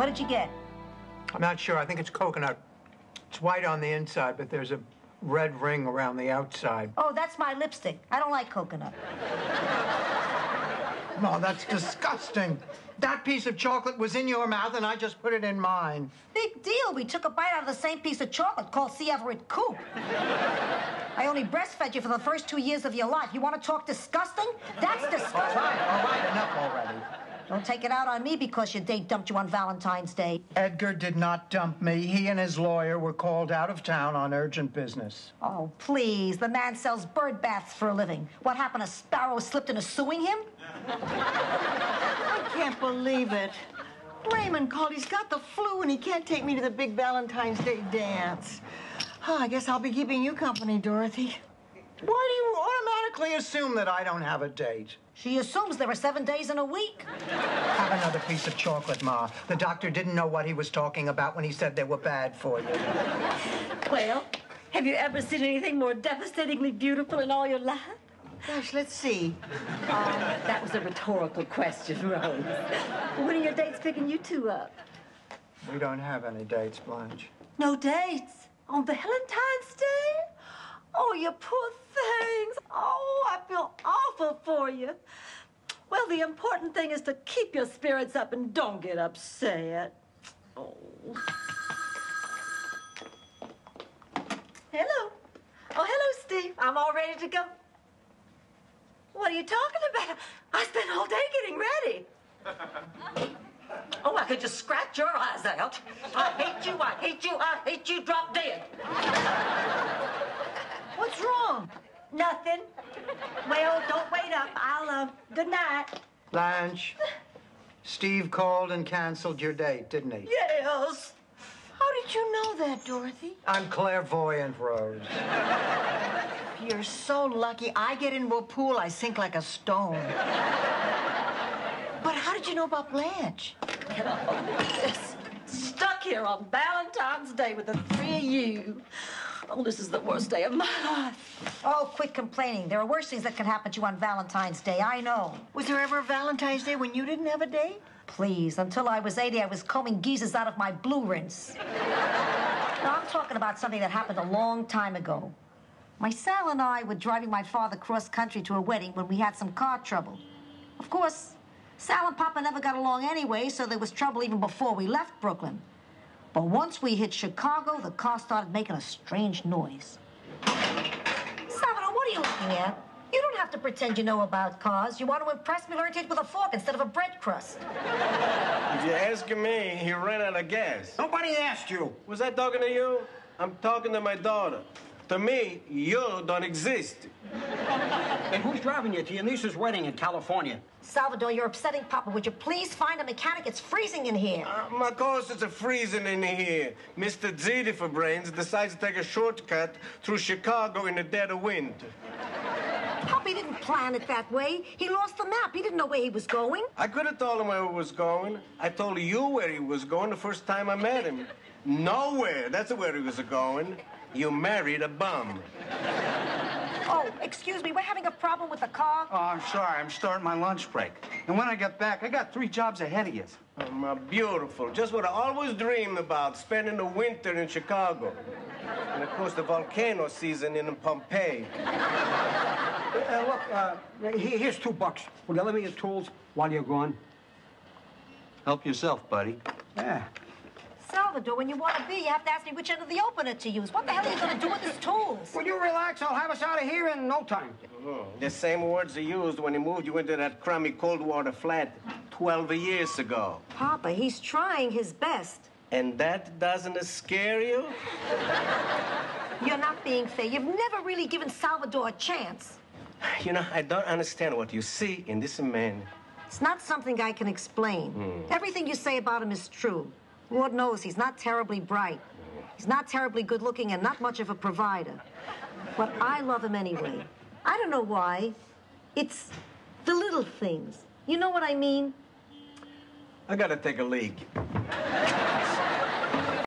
What did you get? I'm not sure. I think it's coconut. It's white on the inside, but there's a red ring around the outside. Oh, that's my lipstick. I don't like coconut. No, that's disgusting. That piece of chocolate was in your mouth, and I just put it in mine. Big deal. We took a bite out of the same piece of chocolate called C. Everett Koop. I only breastfed you for the first 2 years of your life. You want to talk disgusting? That's disgusting. All right, enough already. Don't take it out on me because your date dumped you on Valentine's Day. Edgar did not dump me. He and his lawyer were called out of town on urgent business. Oh, please. The man sells bird baths for a living. What happened? A sparrow slipped into suing him? I can't believe it. Raymond called. He's got the flu and he can't take me to the big Valentine's Day dance. Oh, I guess I'll be keeping you company, Dorothy. Why do you automatically assume that I don't have a date? She assumes there are 7 days in a week. Have another piece of chocolate, Ma. The doctor didn't know what he was talking about when he said they were bad for you. Well, have you ever seen anything more devastatingly beautiful in all your life? Gosh, let's see. That was a rhetorical question, Rose. When are your dates picking you two up? We don't have any dates, Blanche. No dates? On Valentine's Day? Oh, you poor things. Oh, I feel awful for you. Well, the important thing is to keep your spirits up and don't get upset. Oh. Hello. Oh, hello, Steve. I'm all ready to go. What are you talking about? I spent all day getting ready. Oh, I could just scratch your eyes out. I hate you, I hate you, I hate you, drop dead. What's wrong? Nothing. Well, don't wait up. Good night. Blanche, Steve called and canceled your date, didn't he? Yes. How did you know that, Dorothy? I'm clairvoyant, Rose. You're so lucky. I get into a pool, I sink like a stone. But how did you know about Blanche? Stuck here on Valentine's Day with the three of you. Oh, this is the worst day of my life. Oh, quit complaining. There are worse things that can happen to you on Valentine's Day. I know. Was there ever a Valentine's Day when you didn't have a date? Please, until I was 80, I was combing geezers out of my blue rinse. Now, I'm talking about something that happened a long time ago. My Sal and I were driving my father cross-country to a wedding when we had some car trouble. Of course, Sal and Papa never got along anyway, so there was trouble even before we left Brooklyn. But once we hit Chicago, the car started making a strange noise. Salvador, what are you looking at? You don't have to pretend you know about cars. You want to impress me, learn to eat with a fork instead of a bread crust. If you're asking me, he ran out of gas. Nobody asked you. Was I talking to you? I'm talking to my daughter. To me, you don't exist. And who's driving you to your niece's wedding in California? Salvador, you're upsetting Papa. Would you please find a mechanic? It's freezing in here. Of course it's a freezing in here. Mr. Ziti for brains decides to take a shortcut through Chicago in the dead of winter. Papi didn't plan it that way. He lost the map. He didn't know where he was going. I could have told him where he was going. I told you where he was going the first time I met him. Nowhere. That's where he was going. You married a bum. Oh, excuse me. We're having a problem with the car. Oh, I'm sorry. I'm starting my lunch break. And when I get back, I got 3 jobs ahead of you. Oh, my beautiful. Just what I always dreamed about, spending the winter in Chicago. And, of course, the volcano season in Pompeii. Look, here's $2. Will you let me your tools while you're gone? Help yourself, buddy. Yeah. Salvador, when you want to be, you have to ask me which end of the opener to use. What the hell are you going to do with his tools? Will you relax? I'll have us out of here in no time. The same words he used when he moved you into that crummy cold water flat 12 years ago. Papa, he's trying his best. And that doesn't scare you? You're not being fair. You've never really given Salvador a chance. You know, I don't understand what you see in this man. It's not something I can explain. Everything you say about him is true. Lord knows he's not terribly bright. He's not terribly good-looking and not much of a provider. But I love him anyway. I don't know why. It's the little things. You know what I mean? I gotta take a leak.